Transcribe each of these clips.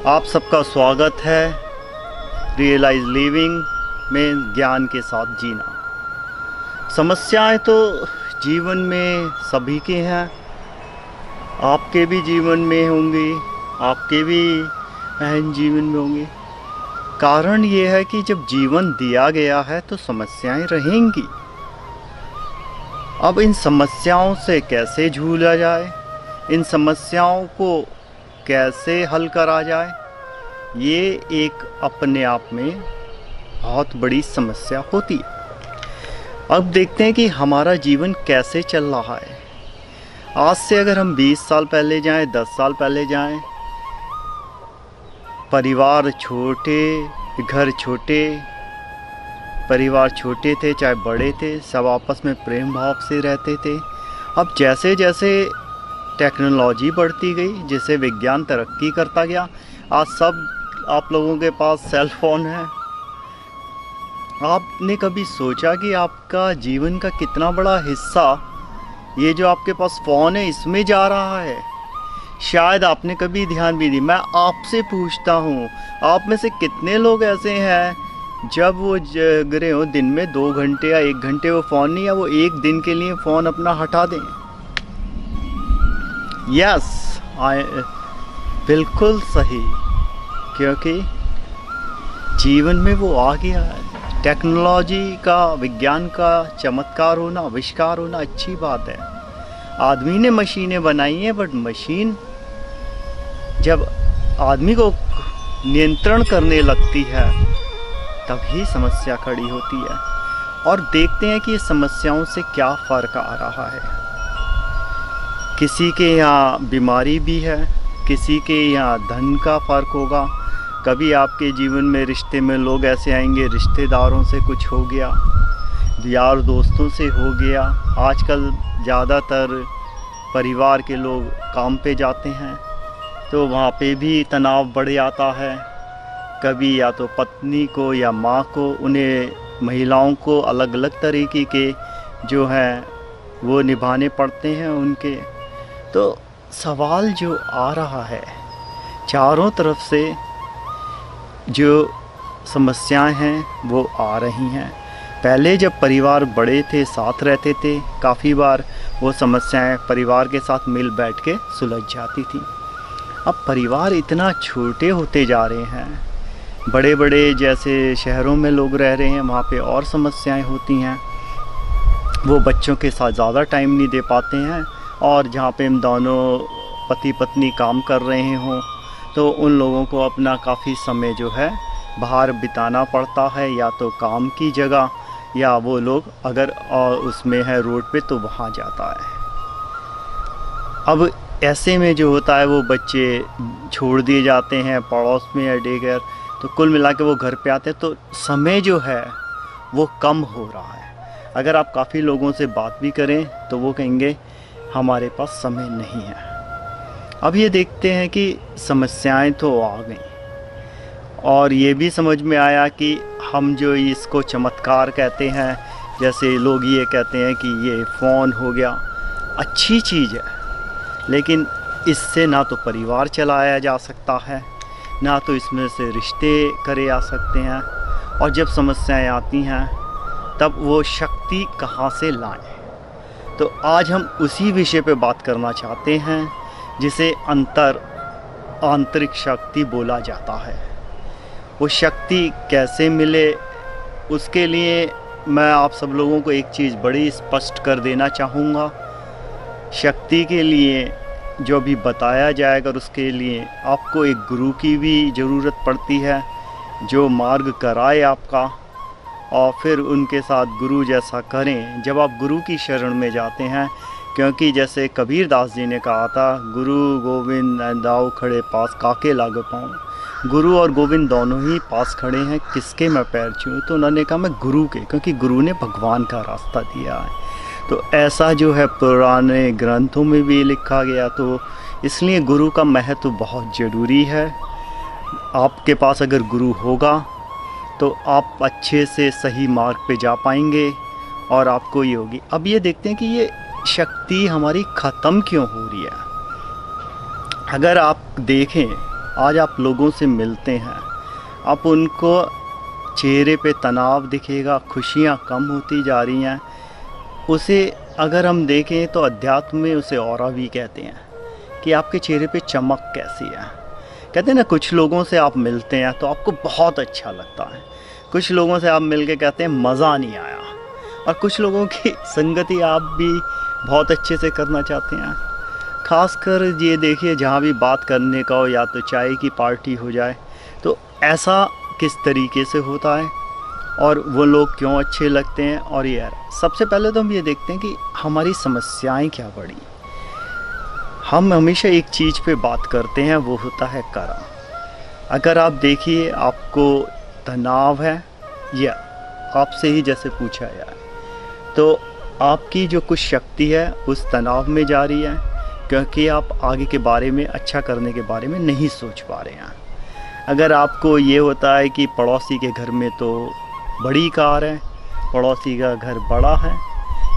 आप सबका स्वागत है रियलाइज लिविंग में ज्ञान के साथ जीना। समस्याएं तो जीवन में सभी के हैं, आपके भी जीवन में होंगी, आपके भी बहन जीवन में होंगी। कारण ये है कि जब जीवन दिया गया है तो समस्याएं रहेंगी। अब इन समस्याओं से कैसे झूला जाए, इन समस्याओं को कैसे हल करा जाए, ये एक अपने आप में बहुत बड़ी समस्या होती है। अब देखते हैं कि हमारा जीवन कैसे चल रहा है। आज से अगर हम 20 साल पहले जाएं, 10 साल पहले जाएं, परिवार छोटे, घर छोटे, परिवार छोटे थे चाहे बड़े थे, सब आपस में प्रेम भाव से रहते थे। अब जैसे जैसे टेक्नोलॉजी बढ़ती गई, जैसे विज्ञान तरक्की करता गया, आज सब आप लोगों के पास सेल फोन है। आपने कभी सोचा कि आपका जीवन का कितना बड़ा हिस्सा ये जो आपके पास फ़ोन है इसमें जा रहा है? शायद आपने कभी ध्यान भी नहीं। मैं आपसे पूछता हूँ, आप में से कितने लोग ऐसे हैं जब वो जग रहे हो दिन में 2 घंटे या 1 घंटे वो फ़ोन नहीं, या वो एक दिन के लिए फ़ोन अपना हटा दें? यस, बिल्कुल सही, क्योंकि जीवन में वो आ गया है। टेक्नोलॉजी का, विज्ञान का चमत्कार होना, आविष्कार होना अच्छी बात है। आदमी ने मशीनें बनाई हैं, बट मशीन जब आदमी को नियंत्रण करने लगती है तभी समस्या खड़ी होती है। और देखते हैं कि समस्याओं से क्या फ़र्क आ रहा है। किसी के यहाँ बीमारी भी है, किसी के यहाँ धन का फ़र्क होगा। कभी आपके जीवन में रिश्ते में लोग ऐसे आएंगे, रिश्तेदारों से कुछ हो गया, यार दोस्तों से हो गया। आजकल ज़्यादातर परिवार के लोग काम पे जाते हैं तो वहाँ पे भी तनाव बढ़ जाता है। कभी या तो पत्नी को या माँ को, उन्हें महिलाओं को अलग अलग तरीके के जो हैं वो निभाने पड़ते हैं उनके। तो सवाल जो आ रहा है, चारों तरफ से जो समस्याएं हैं वो आ रही हैं। पहले जब परिवार बड़े थे, साथ रहते थे, काफ़ी बार वो समस्याएं परिवार के साथ मिल बैठ के सुलझ जाती थी। अब परिवार इतना छोटे होते जा रहे हैं, बड़े बड़े जैसे शहरों में लोग रह रहे हैं, वहाँ पे और समस्याएं होती हैं। वो बच्चों के साथ ज़्यादा टाइम नहीं दे पाते हैं, और जहाँ पे हम दोनों पति पत्नी काम कर रहे हों तो उन लोगों को अपना काफ़ी समय जो है बाहर बिताना पड़ता है, या तो काम की जगह, या वो लोग अगर उसमें है रोड पे तो वहाँ जाता है। अब ऐसे में जो होता है वो बच्चे छोड़ दिए जाते हैं पड़ोस में या डे केयर, तो कुल मिला के वो घर पे आते हैं तो समय जो है वो कम हो रहा है। अगर आप काफ़ी लोगों से बात भी करें तो वो कहेंगे हमारे पास समय नहीं है। अब ये देखते हैं कि समस्याएं तो आ गई, और ये भी समझ में आया कि हम जो इसको चमत्कार कहते हैं, जैसे लोग ये कहते हैं कि ये फ़ोन हो गया, अच्छी चीज़ है, लेकिन इससे ना तो परिवार चलाया जा सकता है, ना तो इसमें से रिश्ते करे जा सकते हैं। और जब समस्याएं आती हैं तब वो शक्ति कहाँ से लाएं? तो आज हम उसी विषय पे बात करना चाहते हैं जिसे आंतरिक शक्ति बोला जाता है। वो शक्ति कैसे मिले, उसके लिए मैं आप सब लोगों को एक चीज़ बड़ी स्पष्ट कर देना चाहूँगा। शक्ति के लिए जो भी बताया जाएगा, उसके लिए आपको एक गुरु की भी ज़रूरत पड़ती है जो मार्ग कराए आपका, और फिर उनके साथ गुरु जैसा करें जब आप गुरु की शरण में जाते हैं। क्योंकि जैसे कबीर दास जी ने कहा था, गुरु गोविंद दाऊ खड़े पास काके लागे पाऊँ। गुरु और गोविंद दोनों ही पास खड़े हैं, किसके मैं पैर छूऊं? तो उन्होंने कहा मैं गुरु के, क्योंकि गुरु ने भगवान का रास्ता दिया है। तो ऐसा जो है पुराने ग्रंथों में भी लिखा गया, तो इसलिए गुरु का महत्व बहुत ज़रूरी है। आपके पास अगर गुरु होगा तो आप अच्छे से सही मार्ग पे जा पाएंगे और आपको ये होगी। अब ये देखते हैं कि ये शक्ति हमारी ख़त्म क्यों हो रही है। अगर आप देखें आज आप लोगों से मिलते हैं, आप उनको चेहरे पे तनाव दिखेगा, खुशियाँ कम होती जा रही हैं। उसे अगर हम देखें तो अध्यात्म में उसे ऑरा भी कहते हैं कि आपके चेहरे पे चमक कैसी है। कहते हैं ना, कुछ लोगों से आप मिलते हैं तो आपको बहुत अच्छा लगता है, कुछ लोगों से आप मिल के कहते हैं मज़ा नहीं आया, और कुछ लोगों की संगति आप भी बहुत अच्छे से करना चाहते हैं। खासकर ये देखिए, जहाँ भी बात करने का हो या तो चाय की पार्टी हो जाए, तो ऐसा किस तरीके से होता है और वो लोग क्यों अच्छे लगते हैं। और यार सबसे पहले तो हम ये देखते हैं कि हमारी समस्याएं क्या बढ़ी। हम हमेशा एक चीज़ पे बात करते हैं, वो होता है कर्म। अगर आप देखिए, आपको तनाव है या आपसे ही जैसे पूछा जाए, तो आपकी जो कुछ शक्ति है उस तनाव में जा रही है, क्योंकि आप आगे के बारे में, अच्छा करने के बारे में नहीं सोच पा रहे हैं। अगर आपको ये होता है कि पड़ोसी के घर में तो बड़ी कार है, पड़ोसी का घर बड़ा है,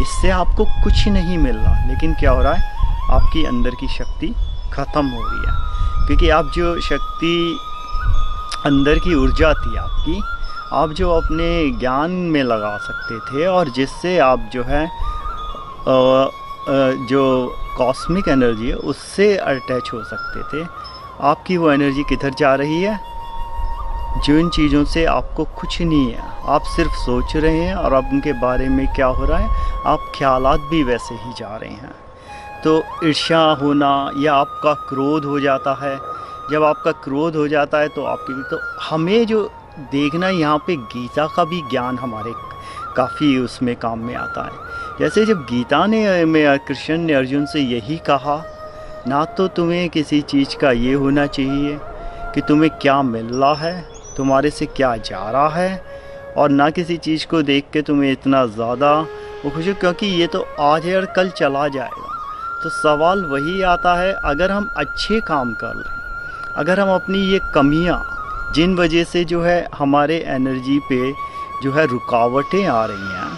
इससे आपको कुछ नहीं मिल रहा, लेकिन क्या हो रहा है, आपकी अंदर की शक्ति ख़त्म हो रही है। क्योंकि आप जो शक्ति, अंदर की ऊर्जा थी आपकी, आप जो अपने ज्ञान में लगा सकते थे और जिससे आप जो है जो कॉस्मिक एनर्जी है उससे अटैच हो सकते थे, आपकी वो एनर्जी किधर जा रही है। जिन चीज़ों से आपको कुछ नहीं है, आप सिर्फ सोच रहे हैं और अब उनके बारे में क्या हो रहा है, आप ख्यालात भी वैसे ही जा रहे हैं। तो ईर्ष्या होना या आपका क्रोध हो जाता है, जब आपका क्रोध हो जाता है तो आपकी, तो हमें जो देखना, यहाँ पे गीता का भी ज्ञान हमारे काफ़ी उसमें काम में आता है। जैसे जब गीता ने में कृष्ण ने अर्जुन से यही कहा, ना तो तुम्हें किसी चीज़ का ये होना चाहिए कि तुम्हें क्या मिल रहा है, तुम्हारे से क्या जा रहा है, और ना किसी चीज़ को देख के तुम्हें इतना ज़्यादा वो खुश हो, क्योंकि ये तो आज है और कल चला जाएगा। तो सवाल वही आता है, अगर हम अच्छे काम कर लें, अगर हम अपनी ये कमियां, जिन वजह से जो है हमारे एनर्जी पे जो है रुकावटें आ रही हैं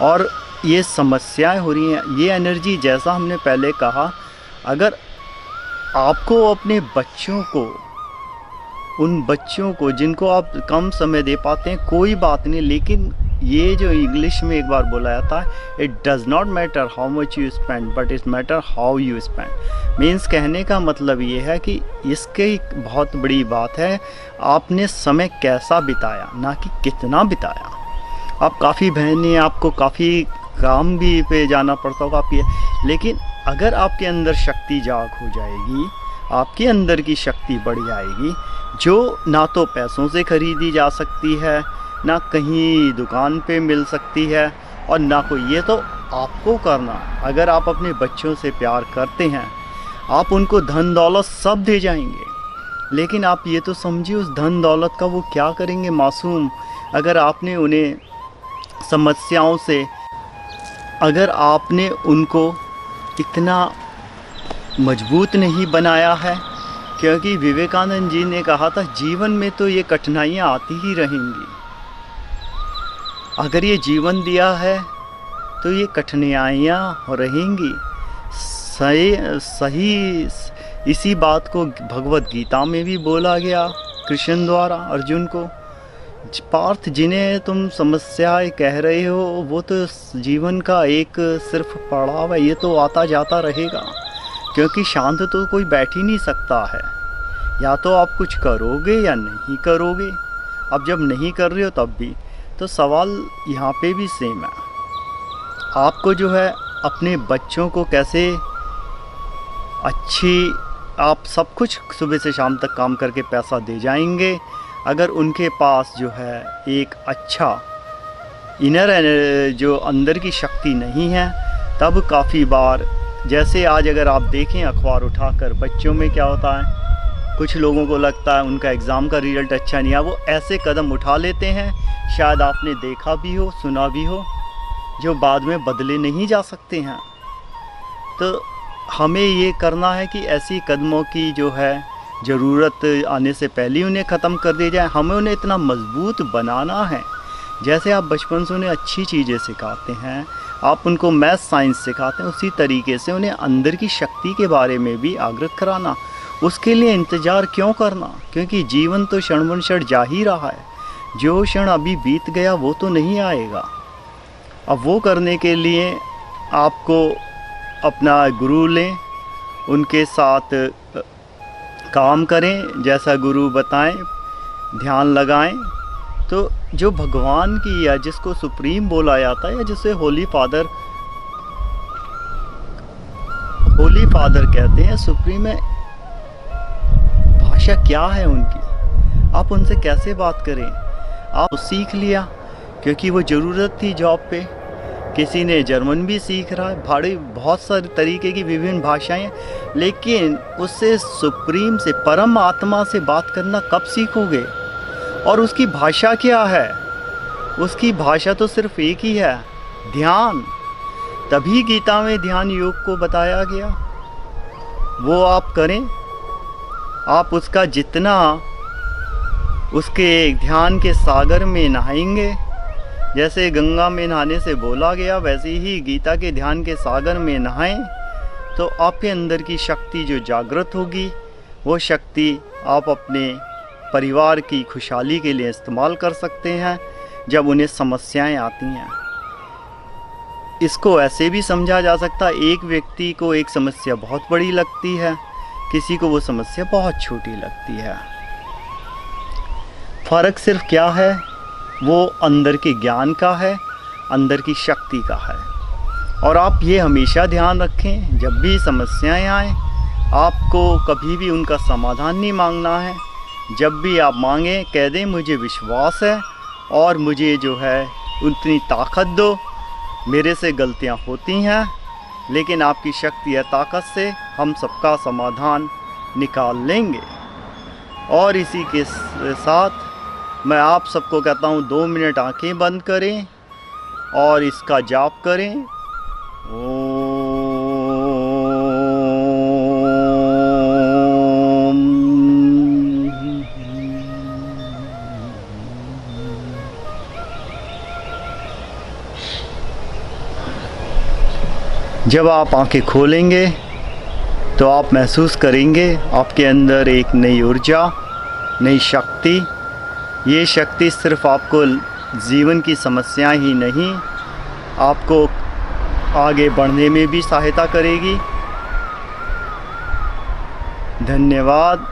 और ये समस्याएं हो रही हैं, ये एनर्जी, जैसा हमने पहले कहा, अगर आपको अपने बच्चों को, उन बच्चों को जिनको आप कम समय दे पाते हैं, कोई बात नहीं, लेकिन ये जो इंग्लिश में एक बार बोला जाता है, it does not matter how much you spend but it matter how you spend. Means कहने का मतलब ये है कि इसके बहुत बड़ी बात है, आपने समय कैसा बिताया, ना कि कितना बिताया। आप काफ़ी बहनें, आपको काफ़ी काम भी पे जाना पड़ता होगा आपकी, लेकिन अगर आपके अंदर शक्ति जाग हो जाएगी, आपके अंदर की शक्ति बढ़ जाएगी, जो ना तो पैसों से ख़रीदी जा सकती है, ना कहीं दुकान पे मिल सकती है, और ना कोई, ये तो आपको करना। अगर आप अपने बच्चों से प्यार करते हैं, आप उनको धन दौलत सब दे जाएंगे, लेकिन आप ये तो समझिए उस धन दौलत का वो क्या करेंगे मासूम, अगर आपने उन्हें समस्याओं से, अगर आपने उनको इतना मजबूत नहीं बनाया है। क्योंकि विवेकानंद जी ने कहा था, जीवन में तो ये कठिनाइयाँ आती ही रहेंगी, अगर ये जीवन दिया है तो ये कठिनाइयाँ रहेंगी। सही इसी बात को भगवत गीता में भी बोला गया कृष्ण द्वारा अर्जुन को, पार्थ जिन्हें तुम समस्याएं कह रहे हो, वो तो जीवन का एक सिर्फ पड़ाव है, ये तो आता जाता रहेगा, क्योंकि शांत तो कोई बैठ ही नहीं सकता है, या तो आप कुछ करोगे या नहीं करोगे। अब जब नहीं कर रहे हो तब भी, तो सवाल यहाँ पे भी सेम है, आपको जो है अपने बच्चों को कैसे अच्छी, आप सब कुछ सुबह से शाम तक काम करके पैसा दे जाएंगे, अगर उनके पास जो है एक अच्छा इनर जो अंदर की शक्ति नहीं है, तब काफ़ी बार, जैसे आज अगर आप देखें अखबार उठाकर, बच्चों में क्या होता है, कुछ लोगों को लगता है उनका एग्ज़ाम का रिज़ल्ट अच्छा नहीं आया, वो ऐसे कदम उठा लेते हैं, शायद आपने देखा भी हो, सुना भी हो, जो बाद में बदले नहीं जा सकते हैं। तो हमें ये करना है कि ऐसी कदमों की जो है ज़रूरत आने से पहले उन्हें ख़त्म कर दिया जाए। हमें उन्हें इतना मजबूत बनाना है, जैसे आप बचपन से उन्हें अच्छी चीज़ें सिखाते हैं, आप उनको मैथ साइंस सिखाते हैं, उसी तरीके से उन्हें अंदर की शक्ति के बारे में भी अवगत कराना, उसके लिए इंतज़ार क्यों करना, क्योंकि जीवन तो क्षण क्षण जा ही रहा है। जो क्षण अभी बीत गया वो तो नहीं आएगा। अब वो करने के लिए आपको अपना गुरु लें, उनके साथ काम करें, जैसा गुरु बताएं, ध्यान लगाएं। तो जो भगवान की या जिसको सुप्रीम बोला जाता है या जिसे होली फादर कहते हैं, सुप्रीम है, भाषा क्या है उनकी, आप उनसे कैसे बात करें। आप सीख लिया क्योंकि वो ज़रूरत थी जॉब पे। किसी ने जर्मन भी सीख रहा है, बहुत सारे तरीके की विभिन्न भाषाएं, लेकिन उससे सुप्रीम से, परम आत्मा से बात करना कब सीखोगे। और उसकी भाषा क्या है, उसकी भाषा तो सिर्फ एक ही है, ध्यान। तभी गीता में ध्यान योग को बताया गया। वो आप करें, आप उसका जितना उसके ध्यान के सागर में नहाएंगे, जैसे गंगा में नहाने से बोला गया, वैसे ही गीता के ध्यान के सागर में नहाएं, तो आपके अंदर की शक्ति जो जागृत होगी, वो शक्ति आप अपने परिवार की खुशहाली के लिए इस्तेमाल कर सकते हैं जब उन्हें समस्याएं आती हैं। इसको ऐसे भी समझा जा सकता है, एक व्यक्ति को एक समस्या बहुत बड़ी लगती है, किसी को वो समस्या बहुत छोटी लगती है। फ़र्क सिर्फ क्या है, वो अंदर के ज्ञान का है, अंदर की शक्ति का है। और आप ये हमेशा ध्यान रखें, जब भी समस्याएं आएँ, आपको कभी भी उनका समाधान नहीं मांगना है। जब भी आप मांगें, कह दें मुझे विश्वास है और मुझे जो है उतनी ताकत दो, मेरे से गलतियां होती हैं, लेकिन आपकी शक्ति या ताकत से हम सबका समाधान निकाल लेंगे। और इसी के साथ मैं आप सबको कहता हूँ 2 मिनट आंखें बंद करें और इसका जाप करें। ओम। जब आप आंखें खोलेंगे तो आप महसूस करेंगे आपके अंदर एक नई ऊर्जा, नई शक्ति। ये शक्ति सिर्फ आपको जीवन की समस्याएं ही नहीं, आपको आगे बढ़ने में भी सहायता करेगी। धन्यवाद।